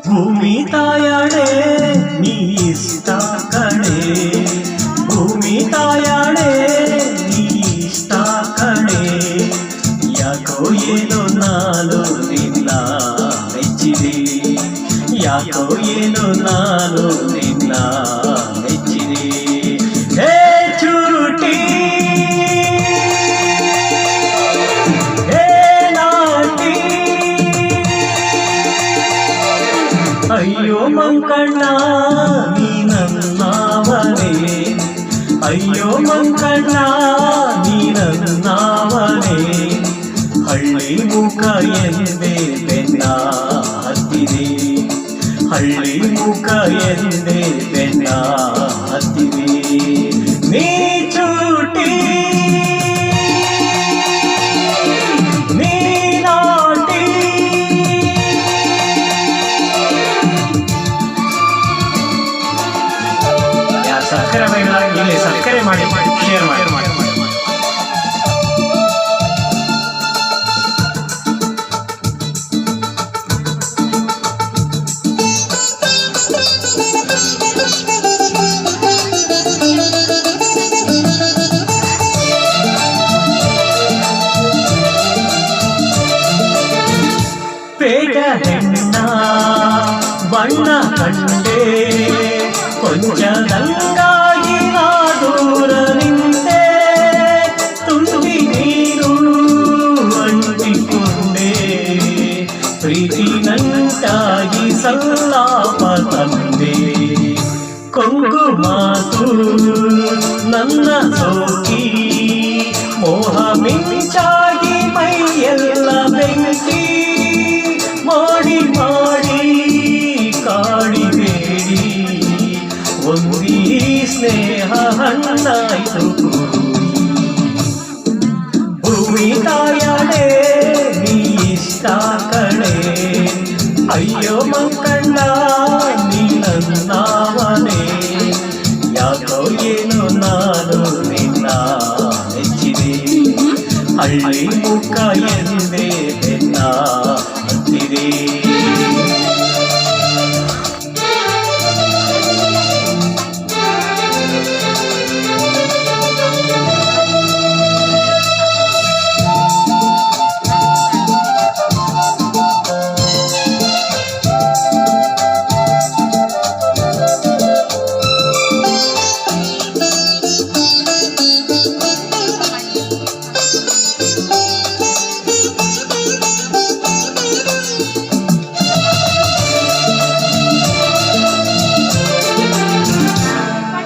ಭೂಮಿ ತಾಯಾಡೆ ನೀ ಇಷ್ಟ ಕಣೆ, ಭೂಮಿ ತಾಯಾಡೆ ನೀ ಇಷ್ಟ ಕಣೆ. ಯಾಕೋ ಏನೋ ನಾನು ನಿನ್ನ ಮೆಚ್ಚಿದೆ, ಯಾಕೋ ಏನೋ ನಾನು ನಿನ್ನ ಮೆಚ್ಚಿದೆ. ಹೇ ಚುರುಟಿ ಹೇ ನಾಟಿ, ಅಯ್ಯೋ ಮಂಕಣ್ಣ ನೀ ನನ್ನವನೇ, ಅಯ್ಯೋ ಮಂಕಣ್ಣ ನೀ ನನ್ನವನೇ. ಹಳ್ಳಿ ಮುಖ ಎಂದೇ ಬೆನ್ನ ಹತ್ತಿದೆ, ಹಳ್ಳಿ ಮುಖ ಎಂದೇ ಬೆನ್ನ ಹತ್ತಿದೆ. ನೀ ಚೂಟಿ ನೀ ನಾಟಿ, ಸಕ್ಕರೆ ಇಲ್ಲಿ ಸಕ್ಕರೆ ಮಾಡಿ ಶೇರ್ ಮಾಡಿ. ಪೇಟ ಹೆಣ್ಣ ಬಣ್ಣ ಕಂಡೆ, ಕೊಂಚದಂಗಾಗಿ ನಾ ದೂರ ನಿಂತೆ. ತುಂಬಿ ನೀರು ಅಂಟಿಕೊಂಡೆ, ಪ್ರೀತಿ ನಂಟಾಗಿ ಸಲ್ಲಾಪ ತಂದೆ. ಕೊಂಗು ಮಾತು ನನ್ನ ಸೋಕಿ, ಮೋಹ ಮಿಂಚಾಗಿ ಮೈಯೆಲ್ಲ ಬೆಂಕಿ. ಮಾಡಿ ಮಾಡಿ ಕಾಡಿಬೇಡಿ, ಒಂದೀ ಸ್ನೇಹ ಹಣ್ಣಾಯ್ತು. ಭೂಮಿ ತಾಯಾಡೆ ನೀ ಇಷ್ಟ ಕಣೆ, ಅಯ್ಯೋ ಮಂಕಣ್ಣ ನೀ ನನ್ನವನೇ. ಯಾಕೋ ಏನೋ ನಾನು ನಿನ್ನ ಮೆಚ್ಚಿದೆ, ಹಳ್ಳಿ ಮುಖ ಎಂದೇ ಬೆನ್ನ ಹತ್ತಿದೆ.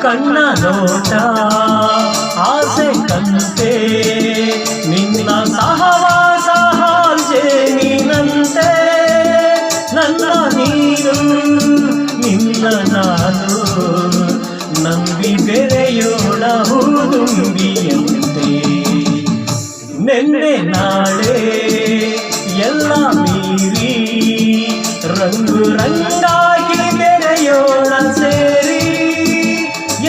ಕಣ್ಣ ನೋಟ ಆಸೆ ಕಂತೆ, ನಿನ್ನ ಸಹವಾಸ ಹಾಲ್ಜೇನಿನಂತೆ. ನನ್ನ ನೀರು ನಿನ್ನ ನಾನು, ನಂಬಿ ಬೆರೆಯೋಣ ಹೂದುಂಬಿಯಂತೆ. ನೆನ್ನೆ ನಾಳೆ ಎಲ್ಲ ಮೀರಿ ರಂಗು ರಂಗಾಗಿ ಬೆರೆಯೋಣ ಸೇರಿ.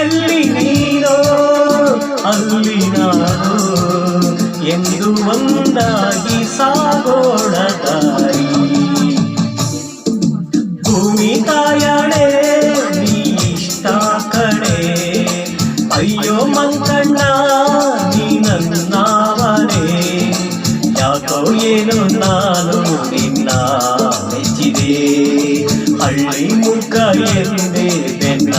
ಎಲ್ಲಿ ನೀನೋ ಅಲ್ಲಿ ನಾನು, ಎಂದು ಒಂದಾಗಿ ಸಾಗೋಣ ದಾರಿ. ಭೂಮಿ ತಾಯಾಡೆ ನೀ ಇಷ್ಟ ಕಣೆ, ಅಯ್ಯೋ ಮಂಕಣ್ಣ ನೀ ನನ್ನವನೇ. ಯಾಕೋ ಏನೋ ನಾನು ನಿನ್ನ ಮೆಚ್ಚಿದೆ, ಹಳ್ಳಿ ಮುಖ ಎಂದೇ ಬೆನ್ನ